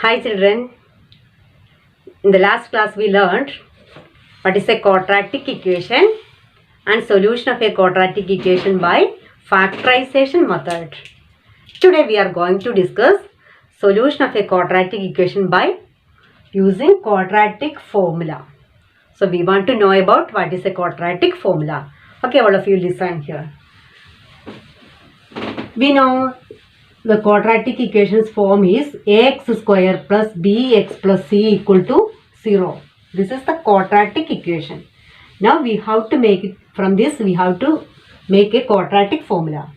Hi children, in the last class we learned what is a quadratic equation and solution of a quadratic equation by factorization method. Today we are going to discuss solution of a quadratic equation by using quadratic formula. So we want to know about what is a quadratic formula. Okay, all of you listen here. We know the quadratic equation's form is ax square plus bx plus c equal to 0. This is the quadratic equation. Now we have to make it, from this we have to make a quadratic formula.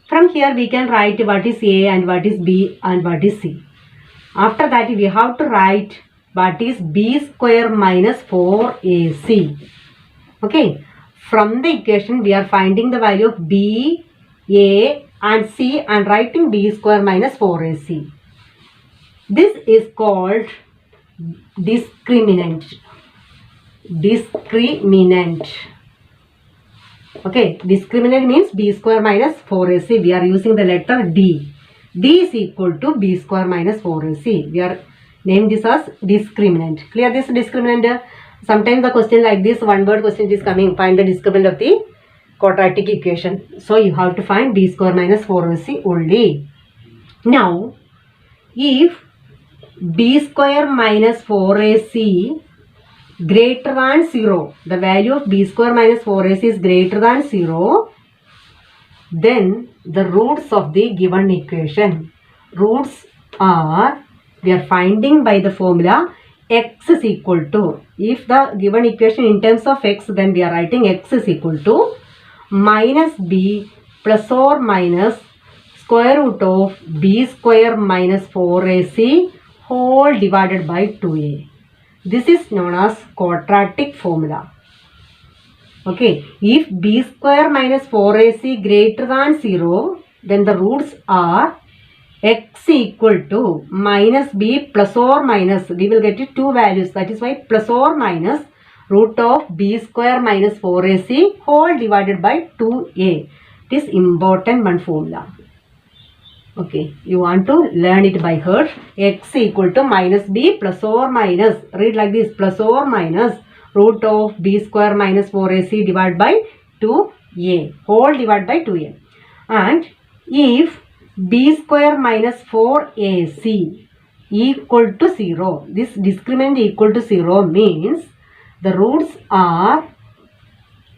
From here we can write what is a and what is b and what is c. After that we have to write what is b square minus 4ac. Okay. From the equation we are finding the value of b, a and c and writing b square minus 4ac. This is called discriminant. Okay, discriminant means b square minus 4ac. We are using the letter D. D is equal to b square minus 4ac. We are naming this as discriminant. Clear this discriminant? Sometimes the question like this, one word question is coming. Find the discriminant of the quadratic equation. So you have to find b square minus 4ac only. Now, if b square minus 4ac greater than 0, the value of b square minus 4ac is greater than 0, then the roots of the given equation. Roots are, we are finding by the formula x is equal to, if the given equation in terms of x, then we are writing x is equal to minus b plus or minus square root of b square minus 4ac whole divided by 2a. This is known as quadratic formula. Okay, if b square minus 4ac greater than 0, then the roots are x equal to minus b plus or minus, we will get two values, that is why plus or minus root of b square minus 4ac whole divided by 2a. It is important one formula. Okay, you want to learn it by heart. X equal to minus b plus or minus, read like this, plus or minus root of b square minus 4ac divided by 2a whole divided by 2a. And if b square minus 4ac equal to 0, this discriminant equal to 0 means the roots are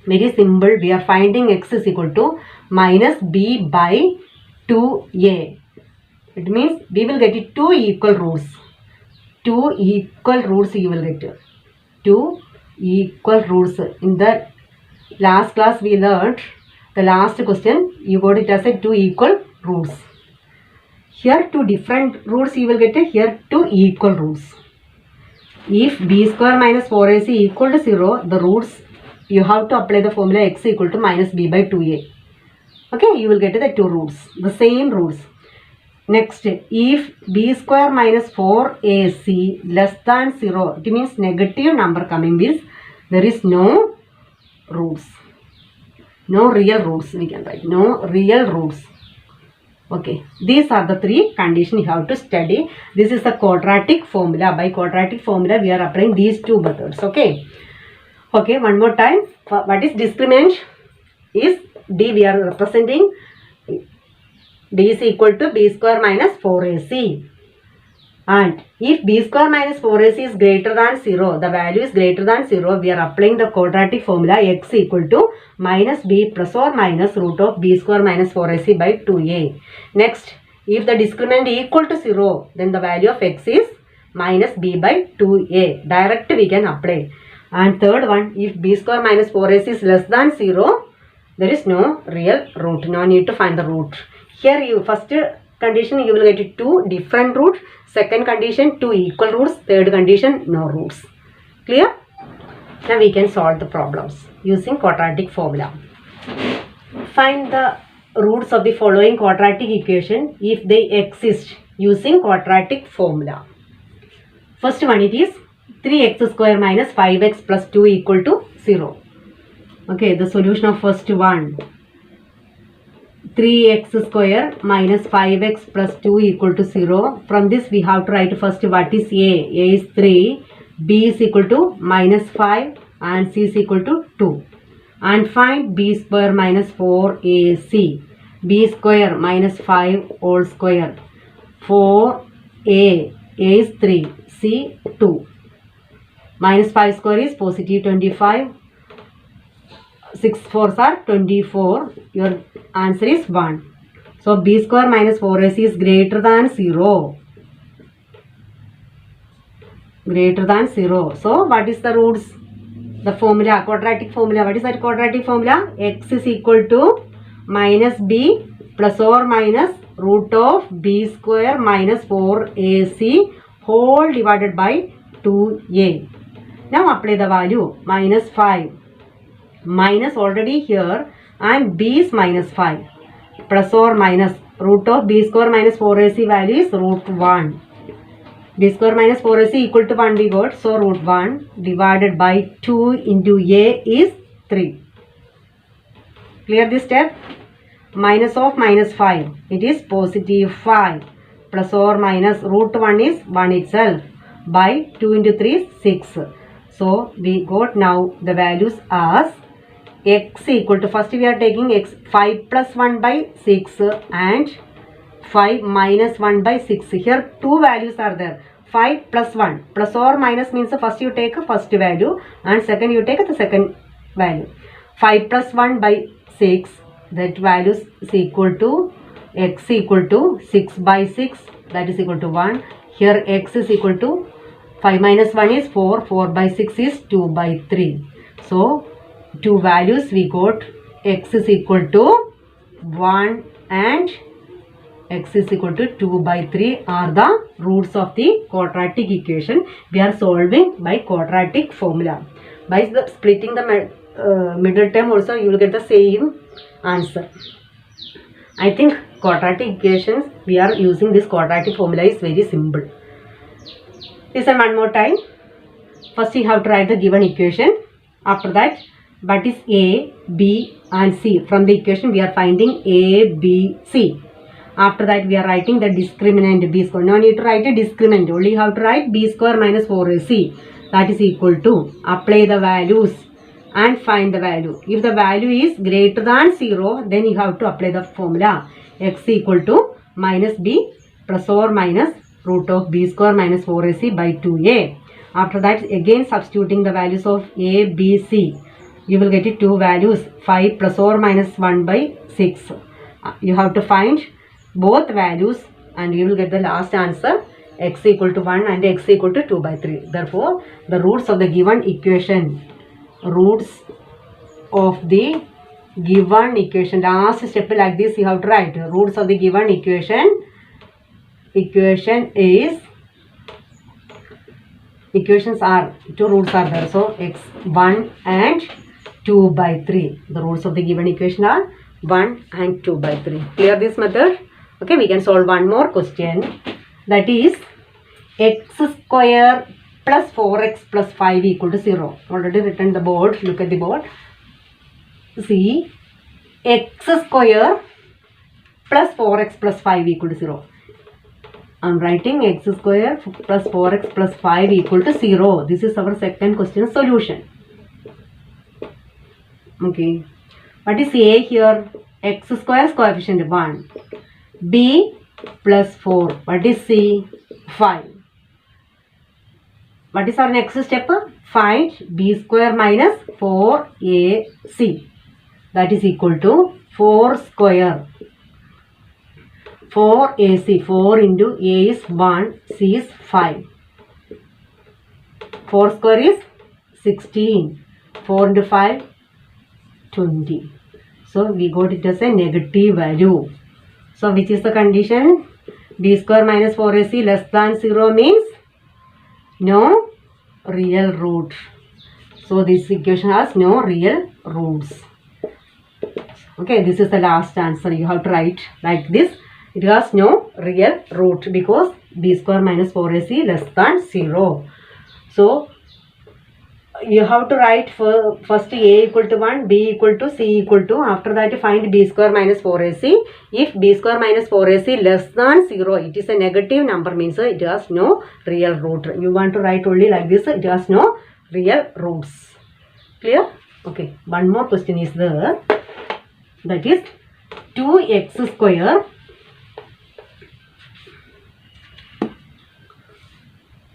very simple. We are finding x is equal to minus b by 2a. It means we will get it two equal roots. Two equal roots you will get. Two equal roots. In the last class we learned the last question. You got it as a two equal roots. Here two different roots you will get. Here two equal roots. If b square minus 4ac equal to 0, the roots you have to apply the formula x equal to minus b by 2a. Okay, you will get the two roots, the same roots. Next, if b square minus 4ac less than 0, it means negative number coming means there is no roots. No real roots we can write, no real roots. Okay, these are the three conditions you have to study. This is the quadratic formula. By quadratic formula, we are applying these two methods. Okay. Okay, one more time. What is discriminant? Is d, we are representing d is equal to b square minus 4ac. And if b square minus 4ac is greater than 0, the value is greater than 0, we are applying the quadratic formula x equal to minus b plus or minus root of b square minus 4ac by 2a. Next, if the discriminant equal to 0, then the value of x is minus b by 2a. Direct we can apply. And third one, if b square minus 4ac is less than 0, there is no real root. No need to find the root. Here you first condition you will get two different roots. Second condition two equal roots. Third condition no roots. Clear? Now we can solve the problems using quadratic formula. Find the roots of the following quadratic equation if they exist using quadratic formula. First one, it is 3x square minus 5x plus 2 equal to 0. Okay, the solution of first one. 3x square minus 5x plus 2 equal to 0. From this we have to write first what is a. A is 3, b is equal to minus 5 and c is equal to 2. And find b square minus 4ac. b square minus 5 whole square. 4a is 3, c 2. Minus 5 square is positive 25. 6 4s are 24. Your answer is 1. So b square minus 4ac is greater than 0. Greater than 0. So what is the roots? The formula, quadratic formula. What is that quadratic formula? X is equal to minus b plus or minus root of b square minus 4ac whole divided by 2a. Now apply the value minus 5. Minus already here and b is minus 5. Plus or minus root of b square minus 4ac value is root 1. B square minus 4ac equal to 1 we got. So root 1 divided by 2 into a is 3. Clear this step? Minus of minus 5. It is positive 5. Plus or minus root 1 is 1 itself. By 2 into 3 is 6. So we got now the values as x equal to, first we are taking x 5 plus 1 by 6 and 5 minus 1 by 6. Here two values are there. 5 plus 1. Plus or minus means first you take a first value and second you take the second value. 5 plus 1 by 6. That value is equal to x equal to 6 by 6. That is equal to 1. Here x is equal to 5 minus 1 is 4. 4 by 6 is 2 by 3. So two values we got. X is equal to 1 and x is equal to 2 by 3 are the roots of the quadratic equation. We are solving by quadratic formula. By splitting the middle term also you will get the same answer. I think quadratic equations we are using this quadratic formula is very simple. Listen one more time. First you have to write the given equation. After that what is a, b and c. From the equation we are finding a, b, c. After that we are writing the discriminant b square. No need to write a discriminant. Only you have to write b square minus 4ac. That is equal to, apply the values and find the value. If the value is greater than 0, then you have to apply the formula. X equal to minus b plus or minus root of b square minus 4ac by 2a. After that again substituting the values of a, b, c. You will get it two values. 5 plus or minus 1 by 6. You have to find both values and you will get the last answer, x equal to 1 and x equal to 2 by 3. Therefore, the roots of the given equation, roots of the given equation, last step like this you have to write. Roots of the given equation is, equations are, two roots are there. So, x1 and 2 by 3. The roots of the given equation are 1 and 2 by 3. Clear this method? Okay, we can solve one more question. That is x square plus 4x plus 5 equal to 0. Already written the board. Look at the board. See, x square plus 4x plus 5 equal to 0. I am writing x square plus 4x plus 5 equal to 0. This is our second question solution. Okay. What is a here? X square is coefficient 1. B plus 4. What is C? 5. What is our next step? Find b square minus 4ac. That is equal to 4 square. 4ac. 4 into a is 1. C is 5. 4 square is 16. 4 into 5, 20. So we got it as a negative value. So which is the condition? B square minus 4ac less than 0 means no real root. So this equation has no real roots. Okay, this is the last answer. You have to write like this. It has no real root because b square minus 4ac less than 0. So you have to write for first a equal to 1, b equal to, c equal to. After that find b square minus 4ac. If b square minus 4ac less than 0, it is a negative number, means it has no real root. You want to write only like this, it has no real roots. Clear? Okay, one more question is there. That is 2x square.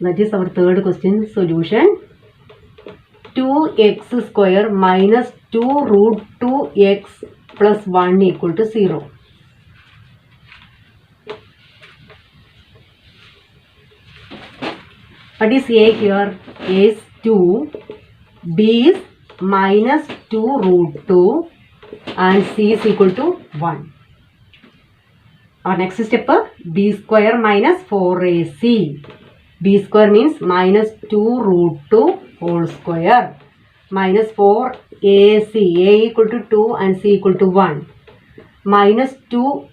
That is our third question solution. 2x square minus 2 root 2x plus 1 equal to 0. What is a here? A is 2, b is minus 2 root 2 and c is equal to 1. Our next step, b square minus 4ac. b square means minus 2 root 2 whole square minus 4ac. a equal to 2 and c equal to 1 minus 2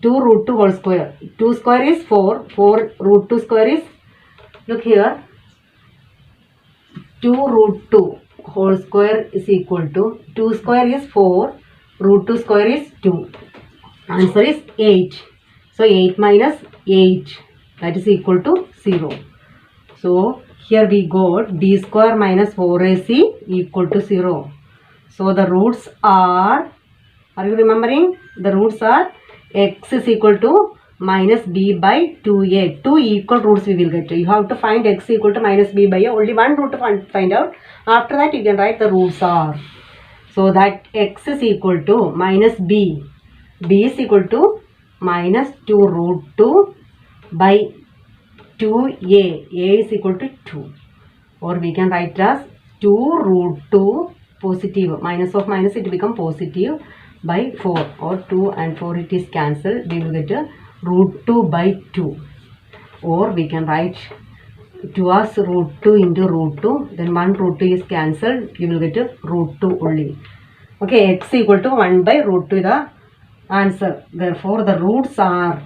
root 2 whole square. 2 square is 4. 4 root 2 square is, look here, 2 root 2 whole square is equal to 2 square is 4, root 2 square is 2. Answer is 8. So 8 minus 8, that is equal to 0. So here we got b square minus 4ac equal to 0. So the roots are you remembering? The roots are x is equal to minus b by 2a. 2 equal roots we will get. You have to find x equal to minus b by a. Only one root to find out. After that you can write the roots are. So that x is equal to minus b. b is equal to minus 2 root 2 by 2a. a is equal to 2. Or we can write it as 2 root 2 positive. Minus of minus it become positive by 4. Or 2 and 4 it is cancelled. We will get a root 2 by 2. Or we can write 2 as root 2 into root 2. Then 1 root 2 is cancelled. You will get a root 2 only. Okay, x equal to 1 by root 2 is the answer. Therefore, the roots are,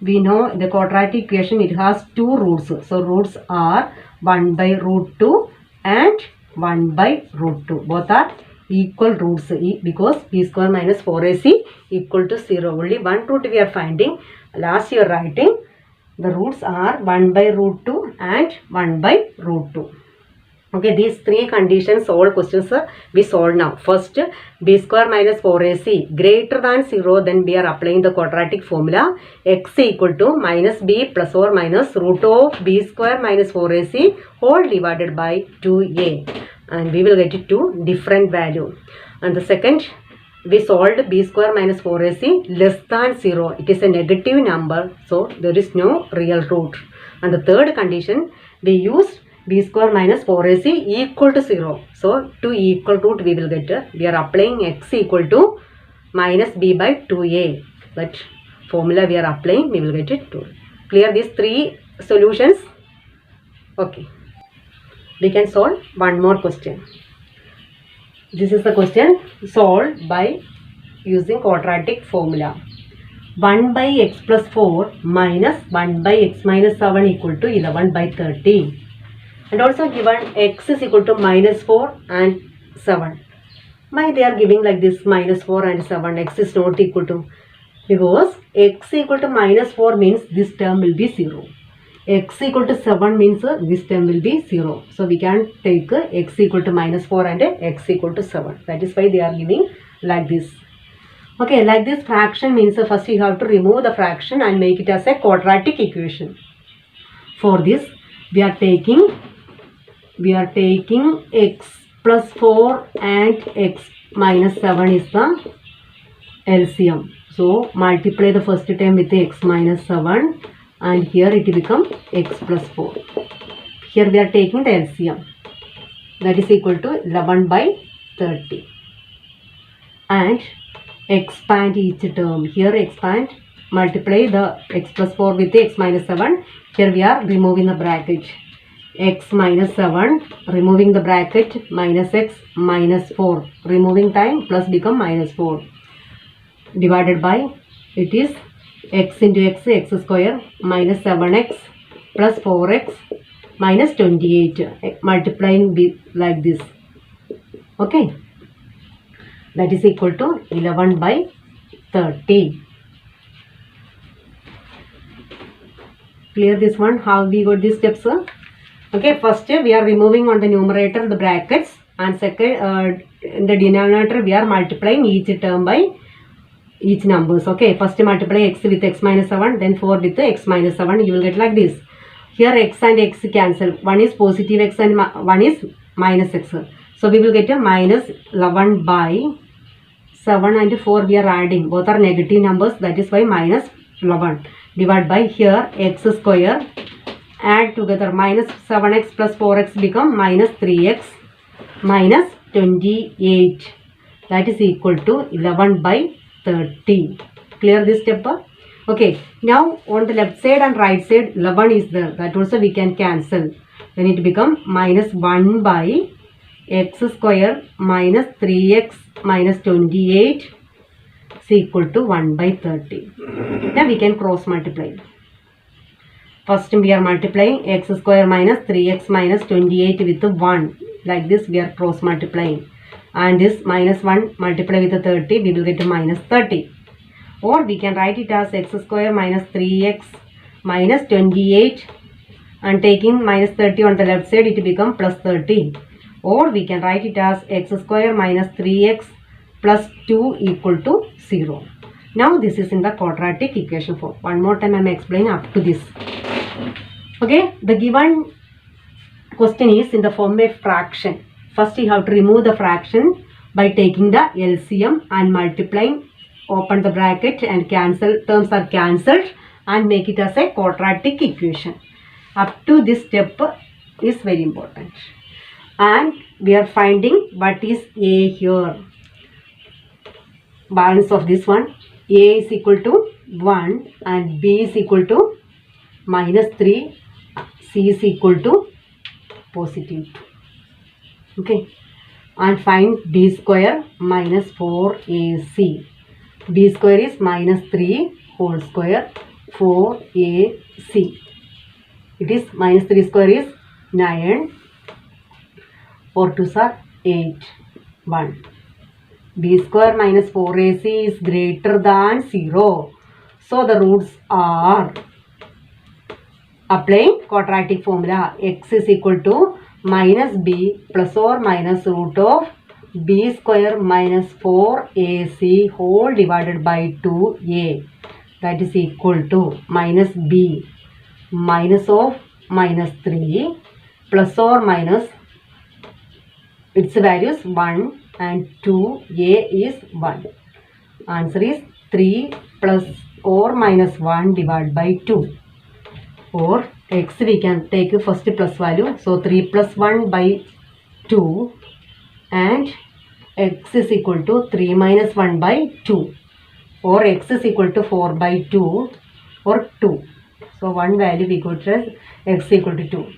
we know the quadratic equation, it has 2 roots. So, roots are 1 by root 2 and 1 by root 2. Both are equal roots because b square minus 4ac equal to 0. Only one root we are finding. Last you are writing. The roots are 1 by root 2 and 1 by root 2. Okay, these three conditions, all questions we solve now. First, b square minus 4ac greater than 0, then we are applying the quadratic formula. X equal to minus b plus or minus root of b square minus 4ac whole divided by 2a. And we will get it to different value. And the second, we solved b square minus 4ac less than 0. It is a negative number, so there is no real root. And the third condition, we used b square minus 4ac equal to 0. So, to equal root we will get. We are applying x equal to minus b by 2a. That formula we are applying, we will get it to. Clear these three solutions? Okay. We can solve one more question. This is the question solved by using quadratic formula. 1 by x plus 4 minus 1 by x minus 7 equal to 11 by 30. And also given x is equal to minus 4 and 7. Why they are giving like this minus 4 and 7, x is not equal to? Because x equal to minus 4 means this term will be 0. X equal to 7 means this term will be 0. So we can take x equal to minus 4 and x equal to 7. That is why they are giving like this. Okay, like this fraction means first you have to remove the fraction and make it as a quadratic equation. For this, we are taking x plus 4 and x minus 7 is the LCM. So multiply the first term with x minus 7 and here it will become x plus 4. Here we are taking the LCM, that is equal to 11 by 30. And expand each term. Here expand, multiply the x plus 4 with the x minus 7. Here we are removing the bracket. X minus 7, removing the bracket, minus x minus 4. Removing time, plus become minus 4. Divided by, it is x into x, x square, minus 7x plus 4x minus 28 multiplying like this. Okay, that is equal to 11 by 30. Clear this one? How we got these steps? Okay, first we are removing on the numerator the brackets, and second in the denominator we are multiplying each term by each numbers. Okay, first multiply x with x minus 7, then 4 with x minus 7. You will get like this. Here x and x cancel. One is positive x and one is minus x. So we will get a minus 11 by 7 and 4 we are adding. Both are negative numbers. That is why minus 11. Divide by here x square. Add together minus 7x plus 4x become minus 3x minus 28. That is equal to 11 by 30. Clear this step? Okay. Now on the left side and right side 11 is there. That also we can cancel. Then it become minus 1 by x square minus 3x minus 28 is equal to 1 by 30. Now we can cross multiply. First we are multiplying x square minus 3x minus 28 with 1. Like this we are cross multiplying. And this minus 1 multiply with 30, we will get to minus 30. Or we can write it as x square minus 3x minus 28, and taking minus 30 on the left side it become plus 30. Or we can write it as x square minus 3x plus 2 equal to 0. Now this is in the quadratic equation form. One more time I am explaining up to this. Okay, the given question is in the form of fraction. First you have to remove the fraction by taking the LCM and multiplying, open the bracket and cancel, terms are cancelled, and make it as a quadratic equation. Up to this step is very important. And we are finding what is A here. Balance of this one. A is equal to 1 and B is equal to minus 3. C is equal to positive 2. Okay, and find b square minus 4ac. B square is minus 3 whole square 4ac. It is minus 3 square is 9. 4 2s are 8. 1. B square minus 4ac is greater than 0. So the roots are, applying quadratic formula, x is equal to minus b plus or minus root of b square minus 4ac whole divided by 2a. That is equal to minus b minus of minus 3 plus or minus its values 1 and 2, a is 1. Answer is 3 plus or minus 1 divided by 2. Or x we can take first plus value. So 3 plus 1 by 2 and x is equal to 3 minus 1 by 2. Or x is equal to 4 by 2 or 2. So one value we got as x equal to 2.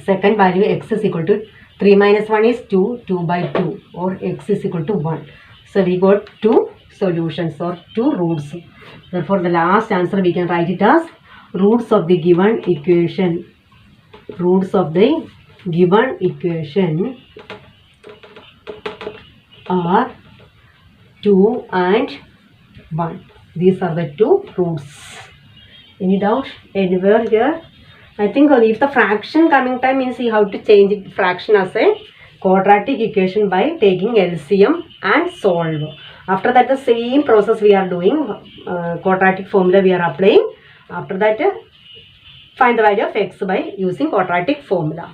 Second value x is equal to 3 minus 1 is 2, 2 by 2 or x is equal to 1. So we got two solutions or two roots. Therefore the last answer we can write it as roots of the given equation. Roots of the given equation are 2 and 1. These are the two roots. Any doubt anywhere here? I think if the fraction coming time means you have to change it fraction as a quadratic equation by taking LCM and solve. After that the same process we are doing, quadratic formula we are applying. After that find the value of x by using quadratic formula.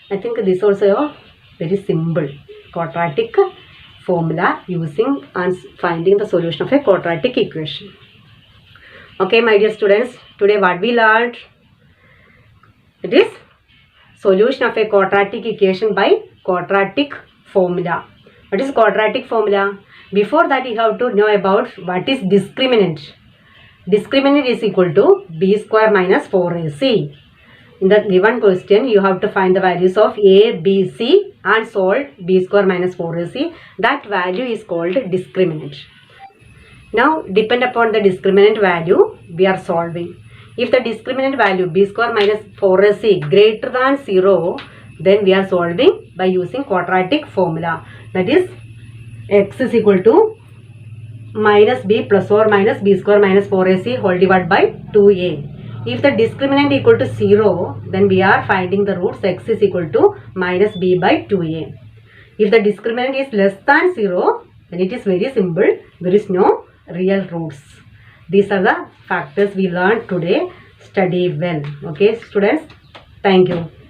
I think this also a very simple quadratic formula using and finding the solution of a quadratic equation. Okay my dear students, today what we learned? It is solution of a quadratic equation by quadratic formula. What is quadratic formula? Before that you have to know about what is discriminant. Discriminant is equal to b square minus 4ac. In the given question you have to find the values of a, b, c and solve b square minus 4ac. That value is called discriminant. Now depend upon the discriminant value we are solving. If the discriminant value b square minus 4ac greater than 0, then we are solving by using quadratic formula. That is x is equal to minus b plus or minus b square minus 4ac whole divided by 2a. If the discriminant equal to 0, then we are finding the roots x is equal to minus b by 2a. If the discriminant is less than 0, then it is very simple. There is no real roots. These are the factors we learned today. Study well. Okay, students. Thank you.